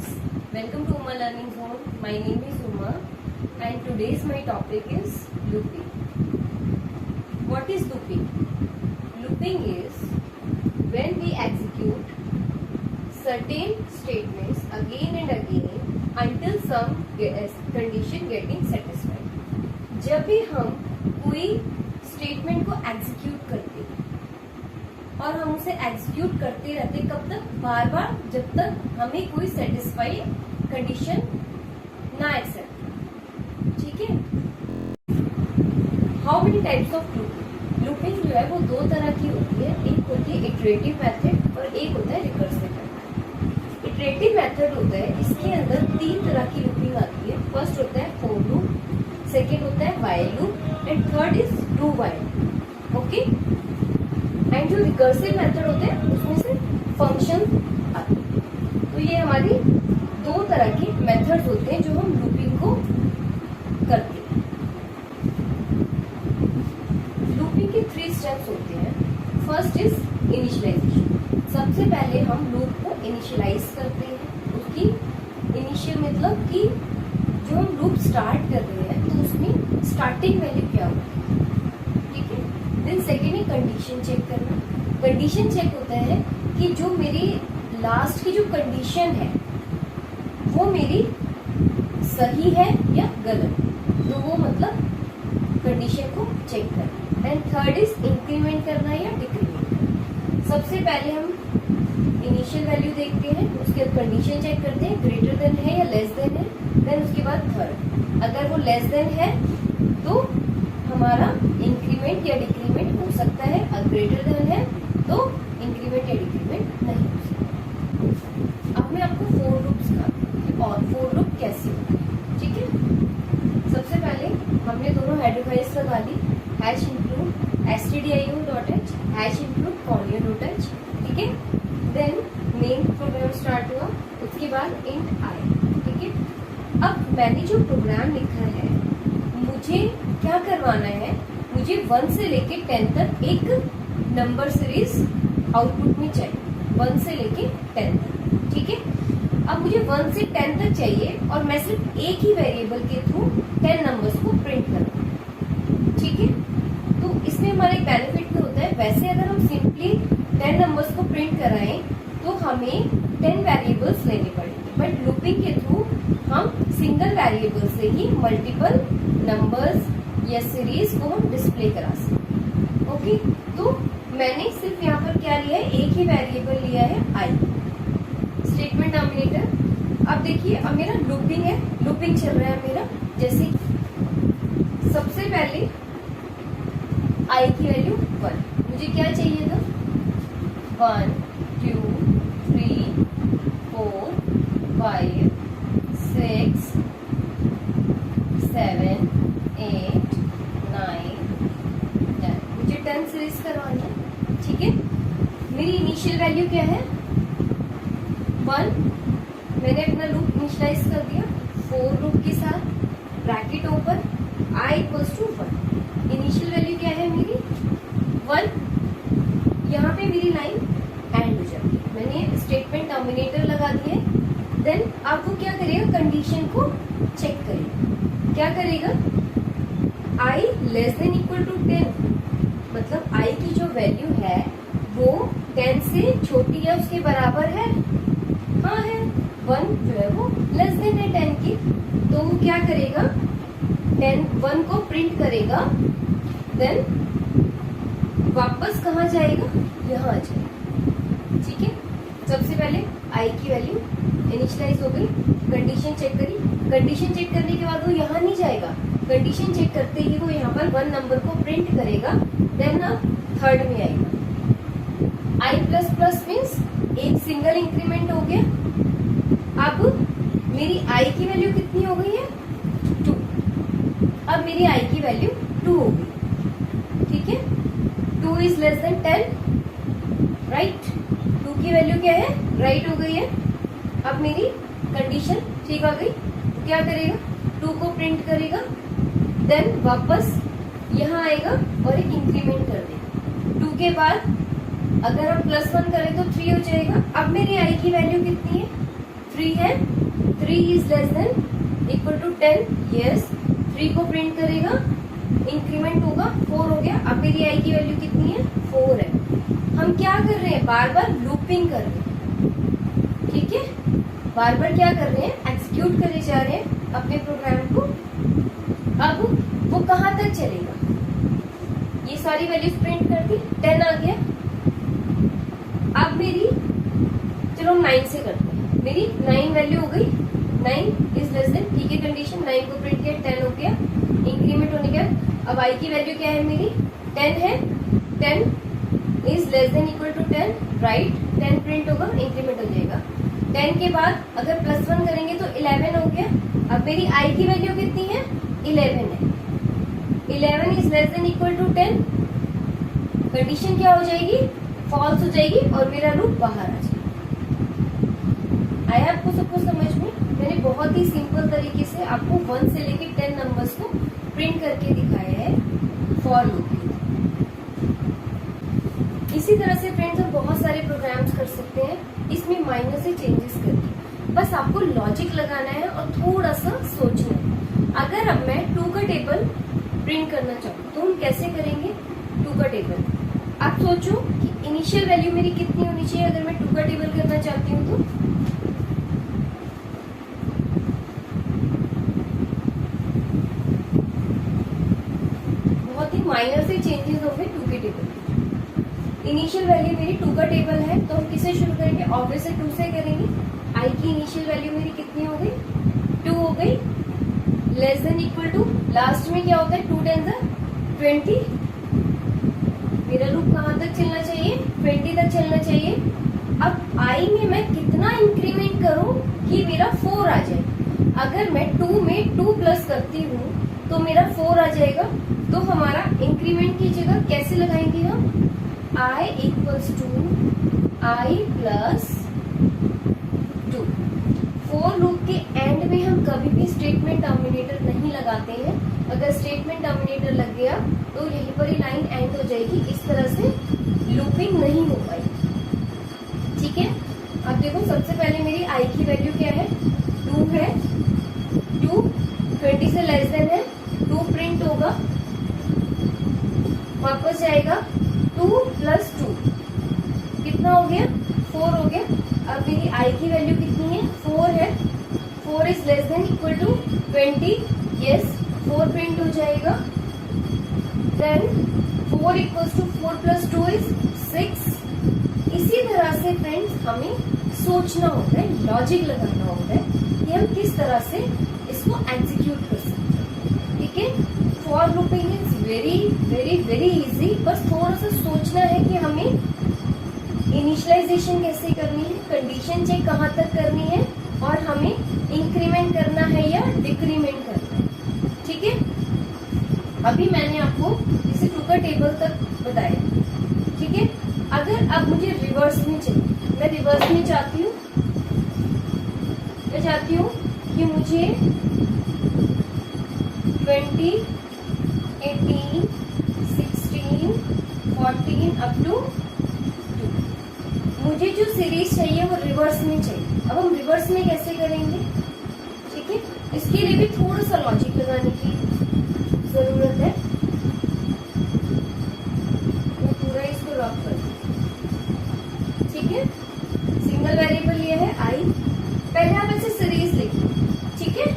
students, welcome to Uma Learning Zone. My name is Uma and today's my topic is looping. What is looping? Looping is when we execute certain statements again and again until some condition getting satisfied. जब भी हम कोई statement को execute करते हैं और हम उसे एग्जीक्यूट करते रहते कब तक, बार बार, जब तक हमें कोई सेटिस्फाई कंडीशन ना एक्सेप्ट। ठीक है। How many types of looping? Looping जो है वो दो तरह की होती है, एक होती है इटरेटिव मेथड और एक होता है रिकर्सिव मेथड। इटरेटिव मेथड होता है, इसके अंदर तीन तरह की लूपिंग आती है। फर्स्ट होता है फॉर लूप, सेकेंड होता है while loop and third is do while. Okay. And जो रिकर्सिव मेथड होते हैं उसमें से फंक्शन आते हैं। तो ये हमारी दो तरह के मेथड्स होते हैं जो हम लूपिंग को करते हैं। लूपिंग के 3 स्टेप्स होते हैं। First is initialization. सबसे पहले हम लूप को इनिशियलाइज करते हैं। उसकी इनिशियल मतलब कि जो हम लूप स्टार्ट कर रहे हैं तो उसमें स्टार्टिंग वैल्यू क्या होगी। ठीक है। देन सेकेंड है कंडीशन चेक करना। कंडीशन चेक होता है कि जो मेरी लास्ट की जो कंडीशन है वो मेरी सही है या गलत, तो वो मतलब कंडीशन को चेक करना। एंड थर्ड इज इंक्रीमेंट करना या डिक्रीमेंट करना। सबसे पहले हम इनिशियल वैल्यू देखते हैं, उसके बाद कंडीशन चेक करते हैं ग्रेटर देन है या लेस देन है। देन उसके बाद थर्ड, अगर वो लेस देन है तो हमारा इंक्रीमेंट या डिक्रीमेंट हो सकता है, अगर ग्रेटर देन है तो इंक्रीमेंट या डिक्रीमेंट नहीं हो सकता। अब मैं आपको फोर लूप सिखाती हूँ और फोर लूप कैसे होती है। ठीक है। सबसे पहले हमने दोनों हेडर फाइल्स लगा ली, hash include stdio.h, hash include conio.h। ठीक है। देन मेन प्रोग्राम स्टार्ट हुआ, उसके बाद इंट आई। ठीक है। अब मैंने जो प्रोग्राम लिखा है, मुझे क्या करवाना है, मुझे 1 से लेके 10 तक एक नंबर सीरीज आउटपुट में चाहिए, 1 से लेके 10 तक। ठीक है। अब मुझे 1 से 10 तक चाहिए और मैं सिर्फ एक ही वेरिएबल के थ्रू 10 नंबर्स को प्रिंट करूँ। ठीक है। तो इसमें हमारा एक बेनिफिट क्या होता है, वैसे अगर हम सिंपली 10 नंबर्स को प्रिंट कराएं तो हमें 10 वेरिएबल्स लेने पड़ेंगे, बट लूपिंग के थ्रू हम सिंगल वेरिएबल से ही मल्टीपल नंबर्स या सीरीज को हम डिस्प्ले करा सकते। ओके। तो मैंने सिर्फ यहाँ पर क्या लिया है, एक ही वेरिएबल लिया है आई, स्टेटमेंट डोमिनेटर। अब देखिए, अब मेरा लूपिंग है, लूपिंग चल रहा है मेरा। जैसे सबसे पहले आई की वैल्यू 1, मुझे क्या चाहिए था, 1 2 3 4 5 6 7 8 9 10। मुझे 10 सीरीज करवानी है। ठीक है। मेरी इनिशियल वैल्यू क्या है, 1। मैंने अपना लूप इनिशियलाइज कर दिया फोर लूप के साथ, bracket open, i equals to 1। Initial value क्या है मेरी, 1। यहाँ पे मेरी लाइन एंड हो जाती है, मैंने स्टेटमेंट टर्मिनेटर लगा दिया है। देन अब वो क्या करेगा, कंडीशन को चेक करेगा। क्या करेगा, i less than equal to 10, मतलब i की जो वैल्यू है वो 10 से छोटी या उसके बराबर है। हाँ है, 1 जो है वो लेस देन है 10 की, तो वो क्या करेगा, 1 को प्रिंट करेगा। देन वापस कहाँ जाएगा, यहाँ आ जाएगा। ठीक है। सबसे पहले i की वैल्यू इनिशियलाइज हो गई, कंडीशन चेक करी, कंडीशन चेक करने के बाद वो यहाँ नहीं जाएगा, कंडीशन चेक करते ही वो यहाँ पर 1 नंबर को प्रिंट करेगा। देन ना थर्ड में आएगा, i प्लस प्लस मीन्स एक सिंगल इंक्रीमेंट हो गया। अब मेरी i की वैल्यू कितनी हो गई है, 2। अब मेरी i की वैल्यू 2 हो गई। ठीक है। 2 इज लेस देन 10, राइट। 2 की वैल्यू क्या है, राइट हो गई है। अब मेरी कंडीशन ठीक आ गई, तो क्या करेगा, 2 को प्रिंट करेगा। देन वापस यहाँ आएगा और एक इंक्रीमेंट कर देगा। 2 के बाद अगर हम +1 करें तो 3 हो जाएगा। अब मेरी i की वैल्यू कितनी है, 3 है, 3 is less than equal to 10, yes 3 को प्रिंट करेगा, इंक्रीमेंट होगा 4 हो गया। अब मेरी आई की वैल्यू कितनी है, 4 है। हम क्या कर रहे हैं, बार बार लूपिंग कर रहे हैं, ठीक है, बार बार क्या कर रहे हैं, एग्जीक्यूट करे जा रहे हैं अपने प्रोग्राम को। अब वो कहाँ तक चलेगा, ये सारी वैल्यूज प्रिंट कर दी, 10 आ गया। अब मेरी, चलो 9 से करते हैं, मेरी 9 वैल्यू हो गई, 9 इज लेस देन, ठीक है कंडीशन, 9 को प्रिंट किया, 10 हो गया, इंक्रीमेंट होने के बाद अब आई की वैल्यू क्या है मेरी, 10 है, 10 is less than equal to 10, right, 10 print होगा, इंक्रीमेंट हो जाएगा। 10 के बाद अगर +1 करेंगे तो 11 हो गया। अब मेरी आई की वैल्यू कितनी है, 11 है, 11 is less than equal to 10, condition क्या हो जाएगी, फॉल्स हो जाएगी और मेरा लूप बाहर आ जाएगा। आया आपको सबको समझ में? मैंने बहुत ही सिंपल तरीके से आपको 1 से लेके 10 नंबर्स को प्रिंट करके दिखाया है फॉर लूप। इसी तरह से फ्रेंड्स हम बहुत सारे प्रोग्राम्स कर सकते हैं, इसमें माइनर से चेंजेस करके, बस आपको लॉजिक लगाना है और थोड़ा सा सोचना है। अगर अब मैं 2 का टेबल प्रिंट करना चाहूँ तो हम कैसे करेंगे, 2 का टेबल, आप सोचो कि इनिशियल वैल्यू मेरी कितनी होनी चाहिए अगर मैं 2 का टेबल करना चाहती हूँ तो, बहुत ही माइनर से चेंजेस होंगे 2 के टेबल। इनिशियल वैल्यू मेरी 2 का टेबल है तो हम किससे शुरू करेंगे, ऑब्वियस से 2 से करेंगे। आई की इनिशियल वैल्यू मेरी कितनी हो गई, 2 हो गई, less than equal to, last में क्या होता है, 2 10 20, मेरा लूप कहाँ तक चलना चाहिए, 20 तक चलना चाहिए। अब आई में मैं कितना इंक्रीमेंट करूं कि मेरा 4 आ जाए। अगर मैं 2 में 2 प्लस करती हूँ तो मेरा 4 आ जाएगा। तो हमारा इंक्रीमेंट की जगह कैसे लगाएंगे हम, I equals to I plus 2। For loop के एंड में हम कभी भी स्टेटमेंट टर्मिनेटर नहीं लगाते हैं। अगर स्टेटमेंट टर्मिनेटर लग गया तो यहीं पर ही लाइन एंड हो जाएगी, इस तरह से लूपिंग नहीं हो पाएगी, ठीक है। अब देखो सबसे पहले मेरी आई की वैल्यू क्या है, 2 है, 2 20 से लेस देन है, 2 प्रिंट होगा, वापस जाएगा 2 प्लस 2 कितना हो गया, 4 हो गया। अब मेरी आई की वैल्यू कितनी है, 4 है, 4 is less than equal to 20, yes 4 print हो जाएगा। Then 4 equals to 4 plus 2 is 6। इसी तरह से फ्रेंड्स हमें सोचना होता है, लॉजिक लगाना होता है कि हम किस तरह से इसको एग्जीक्यूट कर सकते हैं, ठीक है। For looping is very very very easy, बस थोड़ा सा सोचना है कि हमें इनिशियलाइजेशन कैसे करनी है, कंडीशन चेक कहाँ तक करनी है और हमें इंक्रीमेंट करना है या डिक्रीमेंट करना है, ठीक है। अभी मैंने आपको इसे 2 का टेबल तक बताया, ठीक है। अगर अब मुझे रिवर्स में चाहिए, मैं रिवर्स में चाहती हूँ, मैं चाहती हूँ कि मुझे 20 18 16 14 अप टू 2, मुझे जो सीरीज चाहिए वो रिवर्स में चाहिए। अब हम रिवर्स में कैसे करेंगे, ठीक है, इसके लिए भी थोड़ा सा लॉजिक लगाने की जरूरत है। मैं पूरा इसको लॉक कर दूं, ठीक है। सिंगल वेरिएबल ये है आई, पहले आप ऐसे सीरीज लिखिए, ठीक है।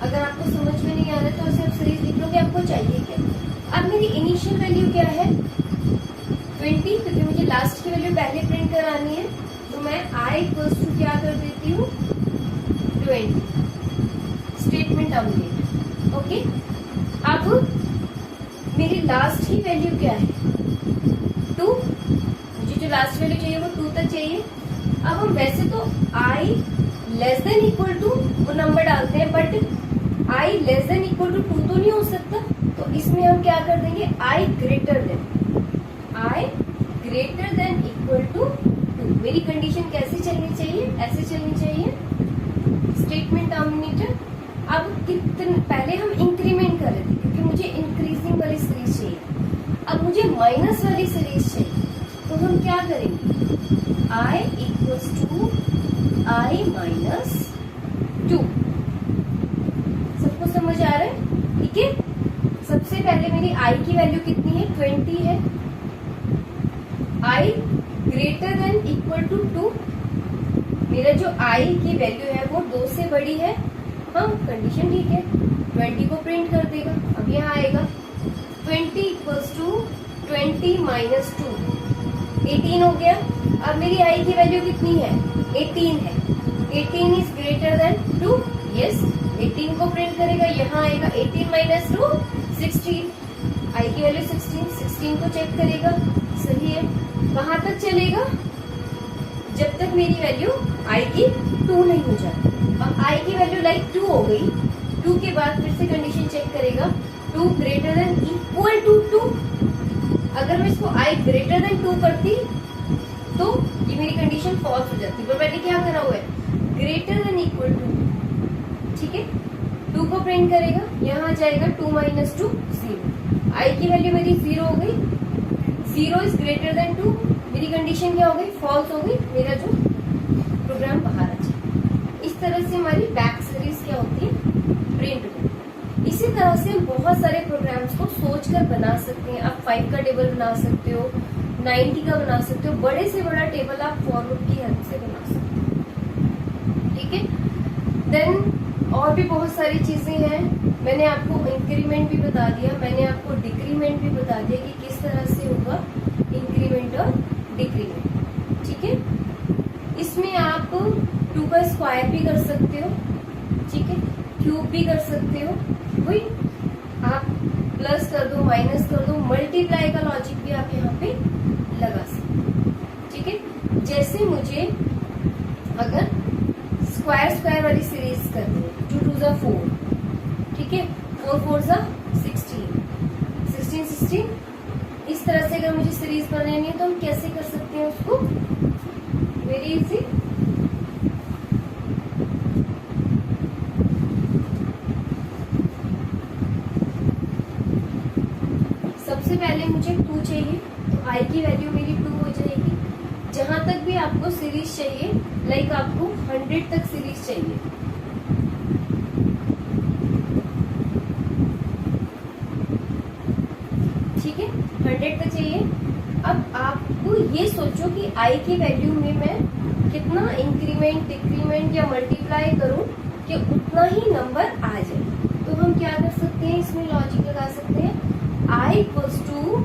अगर आपको समझ में नहीं आ रहा तो ऐसे आप सीरीज लिख लो कि आपको चाहिए क्या। अब मेरी इनिशियल वैल्यू क्या है, 20, क्योंकि मुझे लास्ट की वैल्यू पहले प्रिंट करानी है तो मैं आई इक्वल्स टू क्या कर देती हूँ, 20, स्टेटमेंट टर्मिनेट, ओके। अब मेरी लास्ट की वैल्यू क्या है, 2, मुझे जो लास्ट वैल्यू चाहिए वो 2 तक चाहिए। अब हम वैसे तो I less than equal to वो नंबर डालते हैं, but I less than equal to 2 तो नहीं हो सकता, तो इसमें हम क्या कर देंगे, आई ग्रेटर देन इक्वल टू 2। मेरी कंडीशन कैसे चलनी चाहिए, ऐसे चलनी चाहिए, स्टेटमेंट टर्मिनेटर। अब कितने पहले हम इंक्रीमेंट कर रहे थे क्योंकि मुझे इंक्रीजिंग वाली सीरीज चाहिए, अब मुझे माइनस वाली सीरीज चाहिए, तो हम क्या करेंगे, I equals to I minus 2। सबको समझ आ रहा है? ठीक है, सबसे पहले मेरी आई की वैल्यू कितनी है? 20 है। आई ग्रेटर देन इक्वल टू 2, मेरा जो आई की वैल्यू है वो 2 से बड़ी है। हाँ, कंडीशन ठीक है, 20 को प्रिंट कर देगा। अब यहाँ आएगा 20 इक्वल्स टू 20 माइनस 2, 18 हो गया। अब मेरी आई की वैल्यू कितनी है? 18 है। 18 इज ग्रेटर देन 2, यस, 18 को प्रिंट करेगा। यहाँ आएगा 18 माइनस 2, 16। आई की वैल्यू 16, 16 को चेक करेगा, सही है। कहाँ तक चलेगा? जब तक मेरी वैल्यू आई की 2 नहीं हो जाती। अब आई की वैल्यू लाइक 2 हो गई, 2 के बाद फिर से कंडीशन चेक करेगा, 2 ग्रेटर देन इक्वल टू 2। अगर मैं इसको आई ग्रेटर देन 2 करती तो ये मेरी कंडीशन फॉल्स हो जाती, पर मैंने क्या करा हुआ है? ग्रेटर देन इक्वल टू, ठीक है। 2 को प्रिंट करेगा, यहाँ आ जाएगा 2 माइनस 2, 0। आई की वैल्यू मेरी 0 हो गई, 0 इज ग्रेटर देन 2, मेरी कंडीशन क्या हो गई? फॉल्स हो गई, मेरा जो प्रोग्राम बाहर आ जाए। इस तरह से हमारी बैक सीरीज क्या होती है? प्रिंट होती है। इसी तरह से हम बहुत सारे प्रोग्राम्स को सोचकर बना सकते हैं। आप 5 का टेबल बना सकते हो, 90 का बना सकते हो, बड़े से बड़ा टेबल आप फॉर लूप की हेल्प से बना सकते हो, ठीक है। देन और भी बहुत सारी चीजें हैं। मैंने आपको इंक्रीमेंट भी बता दिया, मैंने आपको डिक्रीमेंट भी बता दिया कि किस तरह से होगा इंक्रीमेंट और डिक्रीमेंट, ठीक है। इसमें आप 2 का स्क्वायर भी कर सकते हो, ठीक है, क्यूब भी कर सकते हो, वही आप प्लस कर दो, माइनस कर दो, मल्टीप्लाई का लॉजिक भी आप यहाँ पे लगा सकते हो, ठीक है। जैसे मुझे अगर स्क्वायर स्क्वायर वाली सीरीज करनी है, 2 2 जा 4, ठीक है, 4 4 जा 16, 16 16, इस तरह से अगर मुझे सीरीज बनानी है तो हम कैसे कर सकते हैं उसको? Very easy. सबसे पहले मुझे 2 चाहिए, तो आई की वैल्यू मेरी 2 हो जाएगी। जहां तक भी आपको सीरीज चाहिए, लाइक आपको 100 तक सीरीज चाहिए, ठीक है, 100 तक चाहिए। अब आपको ये सोचो कि आई की वैल्यू में मैं कितना इंक्रीमेंट, डिक्रीमेंट या मल्टीप्लाई करूं कि उतना ही नंबर आ जाए। तो हम क्या कर सकते हैं? इसमें लॉजिक लगा सकते हैं, I equals to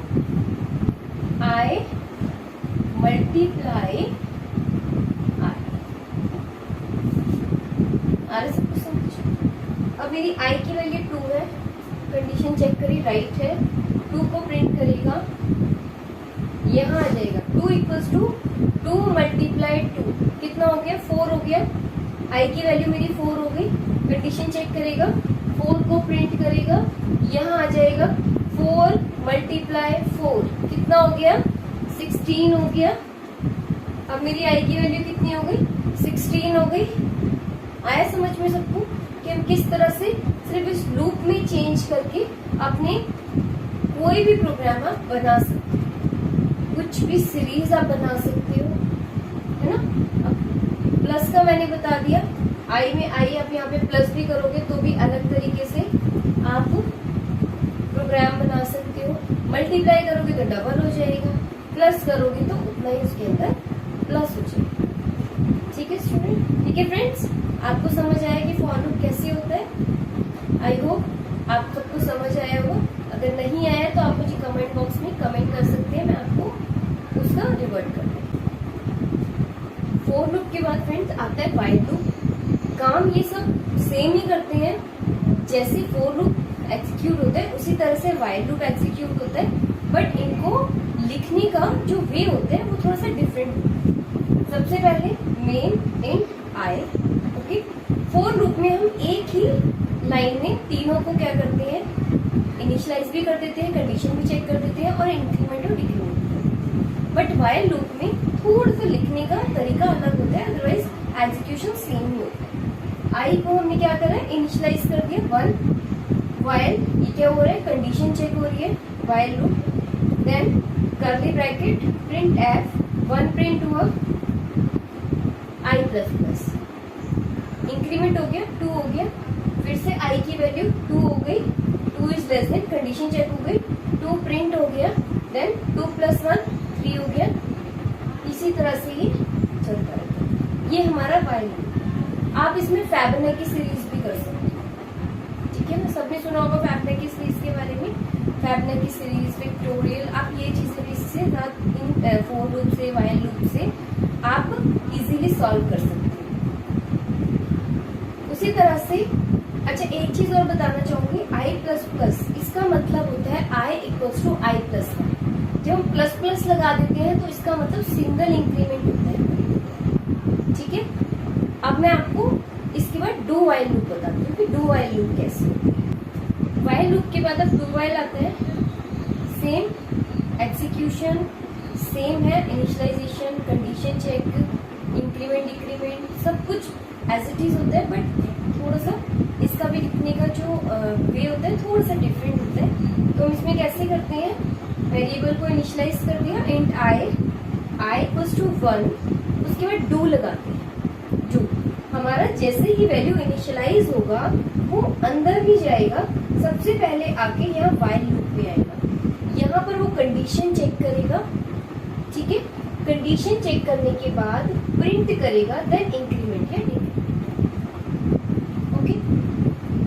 I multiply आई। आ रहा सबको समझ? अब मेरी आई की वैल्यू 2 है, कंडीशन चेक करी, राइट है, 2 को प्रिंट करेगा, यहाँ आ जाएगा 2 इक्वल्स टू 2 मल्टीप्लाई 2, कितना हो गया? 4 हो गया। आई की वैल्यू मेरी 4 हो गई, कंडीशन चेक करेगा, 4 को प्रिंट करेगा, यहाँ आ जाएगा 4 मल्टीप्लाई 4, कितना हो गया? 16 हो गया। अब मेरी आई की वैल्यू कितनी हो गई? 16 हो गई। आया समझ में सबको कि हम किस तरह से सिर्फ इस लूप में चेंज करके अपने कोई भी प्रोग्राम आप बना सकते हो, कुछ भी सीरीज आप बना सकते हो, है ना। अब प्लस का मैंने बता दिया, आई में आई आप यहाँ पे प्लस भी करोगे तो भी अलग तरीके से आप प्रोग्राम बना सकते हो। मल्टीप्लाई करोगे तो डबल हो जाएगा, प्लस करोगे तो उतना ही उसके अंदर प्लस हो जाएगा, ठीक है स्टूडेंट। ठीक है फ्रेंड्स, आपको समझ आया कि फॉर लूप कैसे होता है? आई होप आप सबको समझ आया होगा। अगर नहीं आया तो आप मुझे कमेंट बॉक्स में कमेंट कर सकते हैं, मैं आपको उसका रिवर्ट कर दूंगी। फॉर लूप के बाद फ्रेंड्स आता है व्हाइल लूप। काम ये सब सेम ही करते हैं, जैसे फॉर लूप एग्जीक्यूट होता है उसी तरह से व्हाइल लूप एग्जीक्यूट होता है, बट इनको लिखने का जो वे होता है वो थोड़ा सा डिफरेंट होता है। सबसे पहले main int I, okay. For loop में हम एक ही लाइन में तीनों को क्या करते हैं? इनिशियलाइज भी कर देते हैं, कंडीशन भी चेक कर देते हैं और इंक्रीमेंट और डिक्रीमेंट करते हैं। बट व्हाइल लूप में थोड़ा सा लिखने का तरीका अलग होता है, अदरवाइज एग्जीक्यूशन सेम ही होता है। आई को हमने क्या करा है? इनिशियलाइज कर दिया 1, व्हाइल ये क्या हो रहा है? कंडीशन चेक हो रही है, while loop, then curly bracket print F 1 print हुआ आई प्लस प्लस, इंक्रीमेंट हो गया 2 हो गया, फिर से आई की वैल्यू 2 हो गई, 2 is less than, condition check हो गई, 2 प्रिंट हो गया, देन 2 + 1 3 हो गया। इसी तरह से ये चलता है। ये हमारा वाइल लूप। आप इसमें फैबोनाची सीरीज भी कर सकते हैं, ठीक है ना। सबने सुना होगा फैबोनाची सीरीज के बारे में, फैबोनाची सीरीज, फैक्टोरियल, आप ये चीजें भी इससे इन फोर लूप से, वाइल लूप से आप इजीली सॉल्व कर सकते हैं। उसी तरह से अच्छा एक चीज और बताना चाहूंगी, i++, इसका मतलब होता है i = i+1। जब हम प्लस प्लस लगा देते हैं तो इसका मतलब सिंगल इंक्रीमेंट होता है, ठीक है। अब मैं आपको इसके बाद डू वाइल लूप बताती हूँ कि डू वाइल लूप कैसे होता है। वाइल लूप के बाद अब डू वाइल आता है, सेम एग्जीक्यूशन सेम है, initialization, condition check, increment decrement सब कुछ एज इट इज होता है, बट थोड़ा सा इसका भी लिखने का जो वे होता है थोड़ा सा डिफरेंट होता है। तो हम इसमें कैसे करते हैं, वेरिएबल को इनिशियलाइज कर दिया, इंट i = 1, उसके बाद डू लगाते हैं। डू हमारा जैसे ही वैल्यू इनिशियलाइज होगा वो अंदर भी जाएगा, सबसे पहले आके यहाँ वाइल लूप में आएगा, यहाँ पर वो कंडीशन चेक करेगा, ठीक है। कंडीशन चेक करने के बाद प्रिंट करेगा, देन इंक्रीमेंट या डिक्रीमेंट। ओके,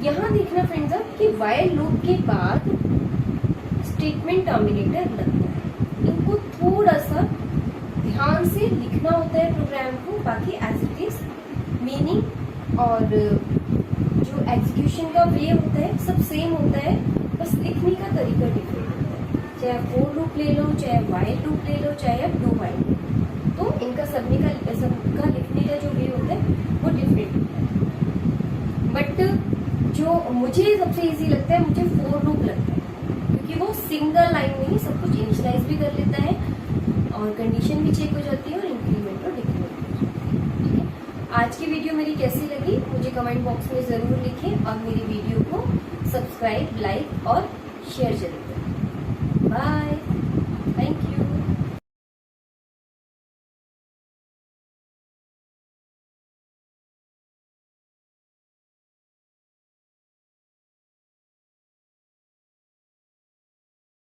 यहाँ देखना फ्रेंड्स अब कि वाइल लूप के बाद स्टेटमेंट टर्मिनेटर लगता है। इनको थोड़ा सा ध्यान से लिखना होता है प्रोग्राम को, बाकी एज इट इज मीनिंग और जो एग्जीक्यूशन का वे होता है सब सेम होता है, बस लिखने का तरीका डिफरेंट होता है। चाहे आप फोर लूप ले लो, चाहे वाइल लूप ले लो, चाहे आप डू वाइल, तो इनका सबका लिखने का जो वे होता है वो डिफरेंट होता है। बट जो मुझे सबसे इजी लगता है, मुझे फोर लूप लगता है, क्योंकि वो सिंगल लाइन में ही सब कुछ इनिशियलाइज भी कर लेता है और कंडीशन भी चेक हो जाती है और इंक्रीमेंट और डिक्रीमेंट हो जाती है, ठीक है। आज की वीडियो मेरी कैसी लगी मुझे कमेंट बॉक्स में ज़रूर लिखें और मेरी वीडियो को सब्सक्राइब, लाइक और शेयर जरूर करें। Bye, thank you.